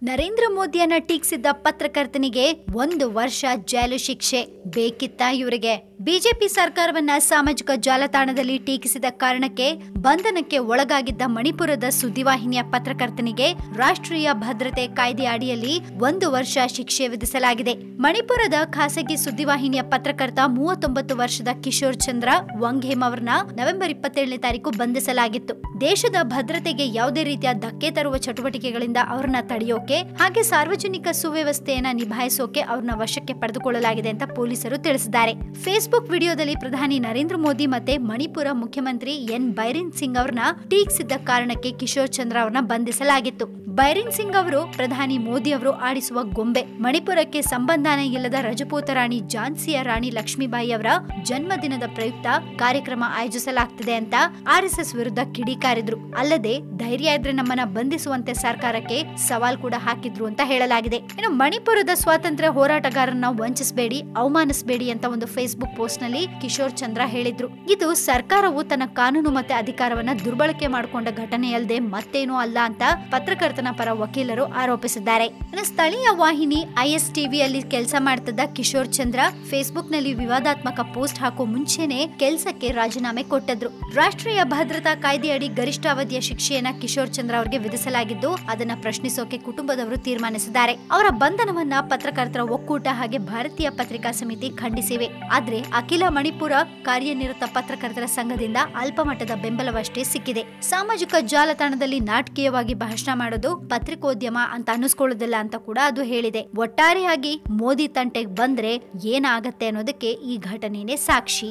ನರೇಂದ್ರ ಮೋದಿಯನ್ನ ಟೀಕಿಸಿದ್ದ ಪತ್ರಕರ್ತನಿಗೆ 1 ವರ್ಷ ಜೈಲು ಶಿಕ್ಷೆ ಬೇಕಿತ್ತ ಇವರಿಗೆ. ಬಿಜೆಪಿ ಸರ್ಕಾರವನ್ನ ಸಾಮಾಜಿಕ ಜಾಲತಾಣದಲ್ಲಿ ಟೀಕಿಸಿದ ಕಾರಣಕ್ಕೆ ಬಂಧನಕ್ಕೆ ಒಳಗಾಗಿದ್ದ ಮಣಿಪುರದ ಸುದ್ದಿವಾಹಿನಿಯ ಪತ್ರಕರ್ತನಿಗೆ ರಾಷ್ಟ್ರೀಯ ಭದ್ರತೆ ಕಾಯ್ದೆ ಅಡಿಯಲ್ಲಿ 1 ವರ್ಷ ಶಿಕ್ಷೆ ವಿಧಿಸಲಾಗಿದೆ. ಮಣಿಪುರದ ಖಾಸಗಿ ಸುದ್ದಿವಾಹಿನಿಯ ಪತ್ರಕರ್ತ 39 ವರ್ಷದ ಕಿಶೋರ್ ಚಂದ್ರ ವಂಘೇಮ್ ಅವರನ್ನ ನವೆಂಬರ್ 27ನೇ ತಾರೀಕು ಬಂಧಿಸಲಾಗಿತ್ತು. ದೇಶದ ಭದ್ರತೆಗೆ ಯಾವುದೇ ರೀತಿಯ ಧಕ್ಕೆ ತರುವ ಚಟುವಟಿಕೆಗಳಿಂದ ಅವರನ್ನ ತಡೆಯೋಕೆ ಹಾಗೆ ಸಾರ್ವಜನಿಕ ಸುವ್ಯವಸ್ಥೆಯನ್ನ ನಿಭಾಯಿಸೋಕೆ ಅವ್ರನ್ನ ವಶಕ್ಕೆ ಪಡೆದುಕೊಳ್ಳಲಾಗಿದೆ ಅಂತ ಪೊಲೀಸರು ತಿಳಿಸಿದ್ದಾರೆ. ಫೇಸ್ಬುಕ್ ವಿಡಿಯೋದಲ್ಲಿ ಪ್ರಧಾನಿ ನರೇಂದ್ರ ಮೋದಿ ಮತ್ತೆ ಮಣಿಪುರ ಮುಖ್ಯಮಂತ್ರಿ ಎನ್ ಬೈರೇನ್ ಸಿಂಗ್ ಅವರನ್ನ ಟೀಕಿಸಿದ್ದ ಕಾರಣಕ್ಕೆ ಕಿಶೋರ್ ಚಂದ್ರ ಅವರನ್ನ ಬಂಧಿಸಲಾಗಿತ್ತು. ಬೈರೇನ್ ಸಿಂಗ್ ಅವರು ಪ್ರಧಾನಿ ಮೋದಿ ಅವರು ಆಡಿಸುವ ಗೊಂಬೆ. ಮಣಿಪುರಕ್ಕೆ ಸಂಬಂಧನೇ ಇಲ್ಲದ ರಜಪೂತ ರಾಣಿ ಝಾನ್ಸಿಯ ರಾಣಿ ಲಕ್ಷ್ಮೀಬಾಯಿ ಅವರ ಜನ್ಮದಿನದ ಪ್ರಯುಕ್ತ ಕಾರ್ಯಕ್ರಮ ಆಯೋಜಿಸಲಾಗ್ತಿದೆ ಅಂತ ಆರ್ಎಸ್ಎಸ್ ವಿರುದ್ಧ ಕಿಡಿಕಾರಿದ್ರು. ಅಲ್ಲದೆ ಧೈರ್ಯ ಇದ್ರೆ ನಮ್ಮನ್ನ ಬಂಧಿಸುವಂತೆ ಸರ್ಕಾರಕ್ಕೆ ಸವಾಲ್ ಕೂಡ ಹಾಕಿದ್ರು ಅಂತ ಹೇಳಲಾಗಿದೆ. ಇನ್ನು ಮಣಿಪುರದ ಸ್ವಾತಂತ್ರ್ಯ ಹೋರಾಟಗಾರರನ್ನ ವಂಚಿಸಬೇಡಿ, ಅವಮಾನಿಸಬೇಡಿ ಅಂತ ಒಂದು ಫೇಸ್ಬುಕ್ ಪೋಸ್ಟ್ ನಲ್ಲಿ ಕಿಶೋರ್ ಚಂದ್ರ ಹೇಳಿದ್ರು. ಇದು ಸರ್ಕಾರವು ತನ್ನ ಕಾನೂನು ಮತ್ತೆ ಅಧಿಕಾರವನ್ನ ದುರ್ಬಳಕೆ ಮಾಡಿಕೊಂಡ ಘಟನೆಯಲ್ಲದೆ ಮತ್ತೇನೂ ಅಲ್ಲ ಅಂತ ಪತ್ರಕರ್ತನ ಪರ ವಕೀಲರು ಆರೋಪಿಸಿದ್ದಾರೆ. ಸ್ಥಳೀಯ ವಾಹಿನಿ ISTVಯಲ್ಲಿ ಕೆಲಸ ಮಾಡ್ತಿದ್ದ ಕಿಶೋರ್ ಚಂದ್ರ ಫೇಸ್ಬುಕ್ ನಲ್ಲಿ ವಿವಾದಾತ್ಮಕ ಪೋಸ್ಟ್ ಹಾಕೋ ಮುಂಚೆನೆ ಕೆಲಸಕ್ಕೆ ರಾಜೀನಾಮೆ ಕೊಟ್ಟಿದ್ರು. ರಾಷ್ಟ್ರೀಯ ಭದ್ರತಾ ಕಾಯ್ದೆಯಡಿ ಗರಿಷ್ಠ ಅವಧಿಯ ಶಿಕ್ಷೆಯನ್ನ ಕಿಶೋರ್ ಚಂದ್ರ ಅವರಿಗೆ ವಿಧಿಸಲಾಗಿದ್ದು ಅದನ್ನ ಪ್ರಶ್ನಿಸೋಕೆ ಕುಟುಂಬದವರು ತೀರ್ಮಾನಿಸಿದ್ದಾರೆ. ಅವರ ಬಂಧನವನ್ನ ಪತ್ರಕರ್ತರ ಒಕ್ಕೂಟ ಹಾಗೆ ಭಾರತೀಯ ಪತ್ರಿಕಾ ಸಮಿತಿ ಖಂಡಿಸಿವೆ. ಆದ್ರೆ ಅಖಿಲ ಮಣಿಪುರ ಕಾರ್ಯನಿರತ ಪತ್ರಕರ್ತರ ಸಂಘದಿಂದ ಅಲ್ಪಮಟ್ಟದ ಬೆಂಬಲವಷ್ಟೇ ಸಿಕ್ಕಿದೆ. ಸಾಮಾಜಿಕ ಜಾಲತಾಣದಲ್ಲಿ ನಾಟಕೀಯವಾಗಿ ಭಾಷಣ ಮಾಡೋದು ಪತ್ರಿಕೋದ್ಯಮ ಅಂತ ಅನ್ನಿಸ್ಕೊಳ್ಳೋದಿಲ್ಲ ಅಂತ ಕೂಡ ಅದು ಹೇಳಿದೆ. ಒಟ್ಟಾರೆಯಾಗಿ ಮೋದಿ ತಂಟೆಗೆ ಬಂದ್ರೆ ಏನಾಗತ್ತೆ ಅನ್ನೋದಕ್ಕೆ ಈ ಘಟನೆನೇ ಸಾಕ್ಷಿ.